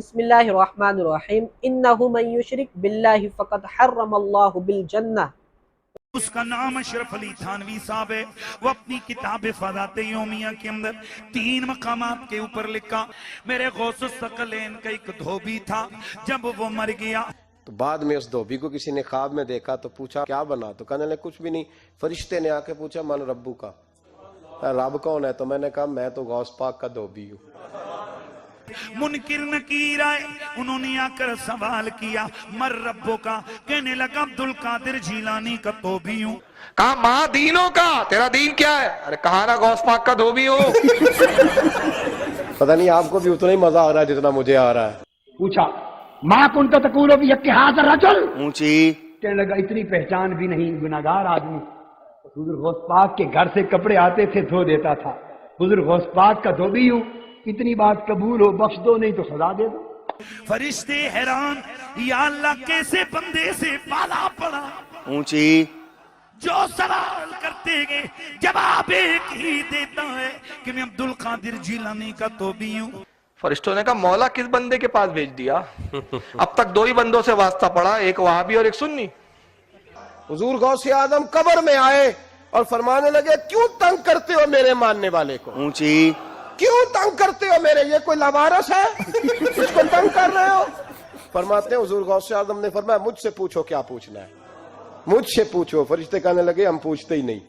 بسم اللہ الرحمن الرحیم انہ من یشرک باللہ فقد حرم اللہ بالجنہ۔ اس کا نام اشرف علی تھانوی صاحب ہے۔ وہ اپنی کتاب فضائل یومیہ کے اندر 3 مقامات کے اوپر لکھا، میرے غوث الثقلین کا ایک دھوبی تھا، جب وہ مر گیا تو بعد میں اس دھوبی کو کسی نے خواب میں دیکھا تو پوچھا کیا بنا، تو کہنے لگے کچھ بھی نہیں۔ فرشتے نے آ کے پوچھا من ربو کا، رب کون ہے؟ تو میں نے کہا میں تو غوث پاک کا دھوبی ہوں۔ منکر نکیر آئے، انہوں نے آ کر سوال کیا مر ربو کا، کہنے لگا عبدالقادر جیلانی کا دھوبی ہوں۔ کہا ماں دینوں کا، تیرا دین کیا ہے؟ ارے کہا نا غوث پاک کا دھوبی ہوں۔ پتہ نہیں آپ کو بھی اتنا ہی مزہ آ رہا ہے جتنا مجھے آ رہا ہے۔ پوچھا ماں کن تو تقول بھی یک حاضر رجل، اونچی کہنے لگا اتنی پہچان بھی نہیں، گناہگار آدمی۔ حضور غوث پاک کے گھر سے کپڑے آتے تھے، دھو دیتا تھا۔ حضور غوث پاک کا دھوبی ہوں، اتنی بات قبول ہو، بخش دو نہیں تو سزا دے دو۔ فرشتے حیران، یا اللہ کیسے بندے سے پالا پڑا، اونچی جو سوال کرتے گئے جواب ایک ہی دیتا ہے کہ میں عبدالقادر جیلانی کا دھوبی ہوں۔ فرشتوں نے کہا مولا کس بندے کے پاس بھیج دیا؟ اب تک 2 ہی بندوں سے واسطہ پڑا، ایک وہابی اور ایک سنی۔ حضور غوث اعظم قبر میں آئے اور فرمانے لگے کیوں تنگ کرتے ہو میرے ماننے والے کو، اونچی کیوں تنگ کرتے ہو میرے، یہ کوئی لوارث ہے اس کو تنگ کر رہے ہو؟ فرماتے ہیں حضور غوث اعظم نے فرمایا مجھ سے پوچھو کیا پوچھنا ہے، مجھ سے پوچھو۔ فرشتے کہنے لگے ہم پوچھتے ہی نہیں،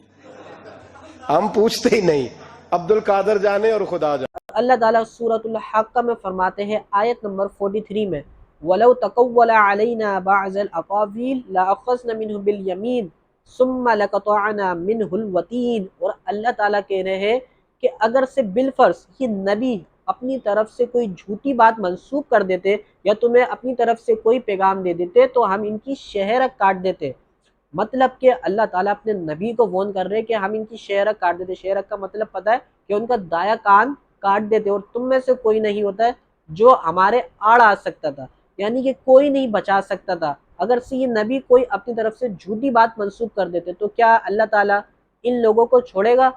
ہم پوچھتے ہی نہیں، عبدالقادر جانے اور خدا جانے۔ اللہ تعالیٰ سورۃ الحق میں فرماتے ہیں آیت نمبر 43 میں وَلَوْ تَقَوَّلَ عَلَيْنَا بَعْضَ الْأَقَاوِيلِ لَأَخَذْنَا مِنْهُ بِالْيَمِينِ ثُمَّ لَقَطَعْنَا مِنْهُ الْوَتِينَ۔ اور اللہ تعالیٰ کہہ رہے ہیں کہ اگر سے بالفرض یہ نبی اپنی طرف سے کوئی جھوٹی بات منسوب کر دیتے یا تمہیں اپنی طرف سے کوئی پیغام دے دیتے تو ہم ان کی شہرک کاٹ دیتے۔ مطلب کہ اللہ تعالیٰ اپنے نبی کو وارن کر رہے کہ ہم ان کی شہرک کاٹ دیتے۔ شہرک کا مطلب پتہ ہے کہ ان کا دایاں کان کاٹ دیتے، اور تم میں سے کوئی نہیں ہوتا ہے جو ہمارے آڑ آ سکتا تھا، یعنی کہ کوئی نہیں بچا سکتا تھا۔ اگر سے یہ نبی کوئی اپنی طرف سے جھوٹی بات منسوب کر دیتے تو کیا اللہ تعالیٰ ان لوگوں کو چھوڑے گا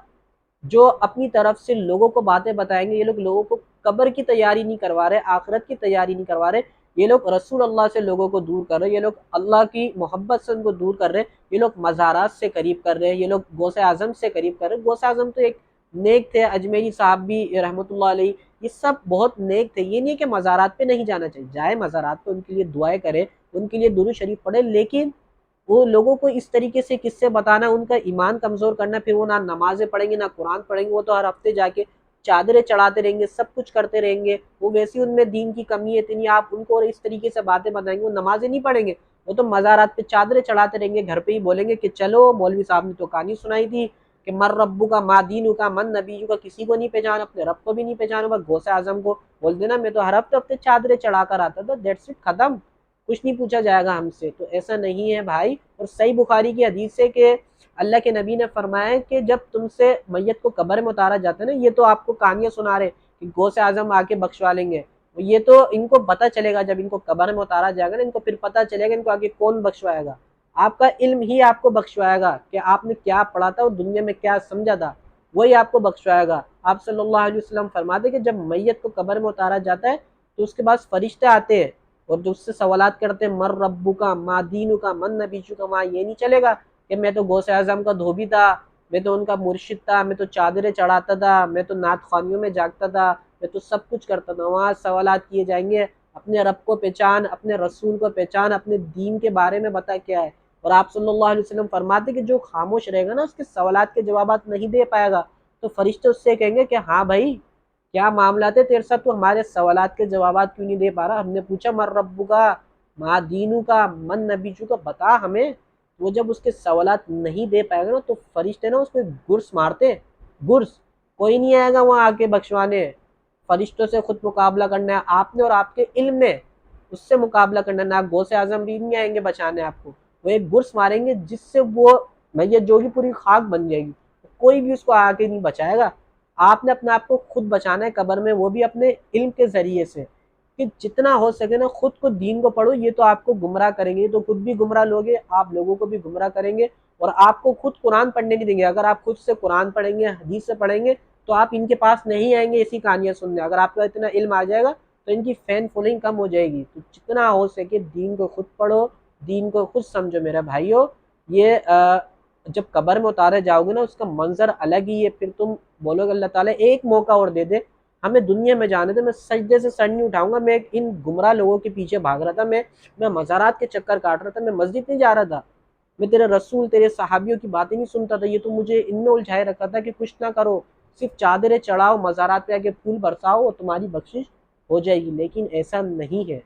جو اپنی طرف سے لوگوں کو باتیں بتائیں گے؟ یہ لوگ لوگوں کو قبر کی تیاری نہیں کروا رہے، آخرت کی تیاری نہیں کروا رہے، یہ لوگ رسول اللہ سے لوگوں کو دور کر رہے، یہ لوگ اللہ کی محبت سے ان کو دور کر رہے، یہ لوگ مزارات سے قریب کر رہے ہیں، یہ لوگ غوث اعظم سے قریب کر رہے ہیں۔ غوث اعظم تو ایک نیک تھے، اجمیری صاحب بھی رحمۃ اللہ علیہ، یہ سب بہت نیک تھے۔ یہ نہیں کہ مزارات پہ نہیں جانا چاہیے، جائے مزارات پہ، ان کے لیے دعائیں کرے، ان کے لیے درود شریف پڑھے، لیکن وہ لوگوں کو اس طریقے سے قصے بتانا، ان کا ایمان کمزور کرنا، پھر وہ نہ نمازیں پڑھیں گے نہ قرآن پڑھیں گے، وہ تو ہر ہفتے جا کے چادریں چڑھاتے رہیں گے، سب کچھ کرتے رہیں گے، وہ ویسے ان میں دین کی کمی ہے اتنی، آپ ان کو اس طریقے سے باتیں بتائیں گے، وہ نمازیں نہیں پڑھیں گے، وہ تو مزارات پہ چادریں چڑھاتے رہیں گے، گھر پہ ہی بولیں گے کہ چلو مولوی صاحب نے تو کہانی سنائی تھی کہ مر ربو کا ما دینو کا من نبیو کا، کسی کو نہیں پہچانا، اپنے رب کو بھی نہیں پہچانا، بس غوث اعظم کو بول دینا میں تو ہر ہفتے چادریں چڑھا کر آتا تھا، دیٹس اٹ، ختم، کچھ نہیں پوچھا جائے گا ہم سے۔ تو ایسا نہیں ہے بھائی۔ اور صحیح بخاری کی حدیث ہے کہ اللہ کے نبی نے فرمایا ہے کہ جب تم سے میت کو قبر میں اتارا جاتا ہے نا، یہ تو آپ کو کہانیاں سنا رہے کہ غوث اعظم آ کے بخشوا لیں گے، یہ تو ان کو پتہ چلے گا جب ان کو قبر میں اتارا جائے گا نا، ان کو پھر پتہ چلے گا ان کو آگے کون بخشوائے گا۔ آپ کا علم ہی آپ کو بخشوائے گا کہ آپ نے کیا پڑھا تھا اور دنیا میں کیا سمجھا تھا، وہی آپ کو بخشوائے گا۔ آپ صلی اللہ علیہ وسلم فرماتے کہ جب میت کو قبر میں اتارا جاتا ہے تو اس کے بعد فرشتے آتے ہیں اور جو اس سے سوالات کرتے ہیں مر ربو کا ما دینو کا من نبیچو کا، وہاں یہ نہیں چلے گا کہ میں تو غوث اعظم کا دھوبی تھا، میں تو ان کا مرشد تھا، میں تو چادریں چڑھاتا تھا، میں تو نعت خوانیوں میں جاگتا تھا، میں تو سب کچھ کرتا تھا۔ وہاں سوالات کیے جائیں گے اپنے رب کو پہچان، اپنے رسول کو پہچان، اپنے دین کے بارے میں بتا کیا ہے۔ اور آپ صلی اللہ علیہ وسلم فرماتے کہ جو خاموش رہے گا نا، اس کے سوالات کے جوابات نہیں دے پائے گا، تو فرشتے اس سے کہیں گے کہ ہاں بھائی کیا معاملات ہے تیرے ساتھ، تو ہمارے سوالات کے جوابات کیوں نہیں دے پا رہا؟ ہم نے پوچھا مر ربو کا ما دینو کا من نبیچو کا، بتا ہمیں۔ وہ جب اس کے سوالات نہیں دے پائے گا نا تو فرشتے نا اس کو گرس مارتے، گرس، کوئی نہیں آئے گا وہاں آ کے بخشوانے، فرشتوں سے خود مقابلہ کرنا ہے آپ نے، اور آپ کے علم میں اس سے مقابلہ کرنا ہے، نہ غوث اعظم بھی نہیں آئیں گے بچانے آپ کو، وہ ایک گرس ماریں گے جس سے وہ میت جو بھی پوری خاک بن جائے گی، کوئی بھی اس کو آ کے نہیں بچائے گا۔ آپ نے اپنے آپ کو خود بچانا ہے قبر میں، وہ بھی اپنے علم کے ذریعے سے، کہ جتنا ہو سکے نا خود کو دین کو پڑھو، یہ تو آپ کو گمراہ کریں گے، یہ تو خود بھی گمراہ لوگے، آپ لوگوں کو بھی گمراہ کریں گے، اور آپ کو خود قرآن پڑھنے نہیں دیں گے۔ اگر آپ خود سے قرآن پڑھیں گے، حدیث سے پڑھیں گے، تو آپ ان کے پاس نہیں آئیں گے ایسی کہانیاں سننے۔ اگر آپ کا اتنا علم آ جائے گا تو ان کی فین فالوئنگ کم ہو جائے گی. تو جتنا ہو سکے دین کو خود پڑھو، دین کو خود سمجھو میرے بھائیو. یہ جب قبر میں اتارے جاؤ گے نا اس کا منظر الگ ہی ہے. پھر تم بولو گے اللہ تعالیٰ ایک موقع اور دے دے ہمیں دنیا میں جانے دے، میں سجدے سے سر نہیں اٹھاؤں گا. میں ان گمراہ لوگوں کے پیچھے بھاگ رہا تھا، میں مزارات کے چکر کاٹ رہا تھا، میں مسجد نہیں جا رہا تھا، میں تیرے رسول تیرے صحابیوں کی باتیں نہیں سنتا تھا. یہ تو مجھے ان میں الجھائے رکھا تھا کہ کچھ نہ کرو، صرف چادریں چڑھاؤ، مزارات پہ آ کے پھول برساؤ اور تمہاری بخشش ہو جائے گی. لیکن ایسا نہیں ہے.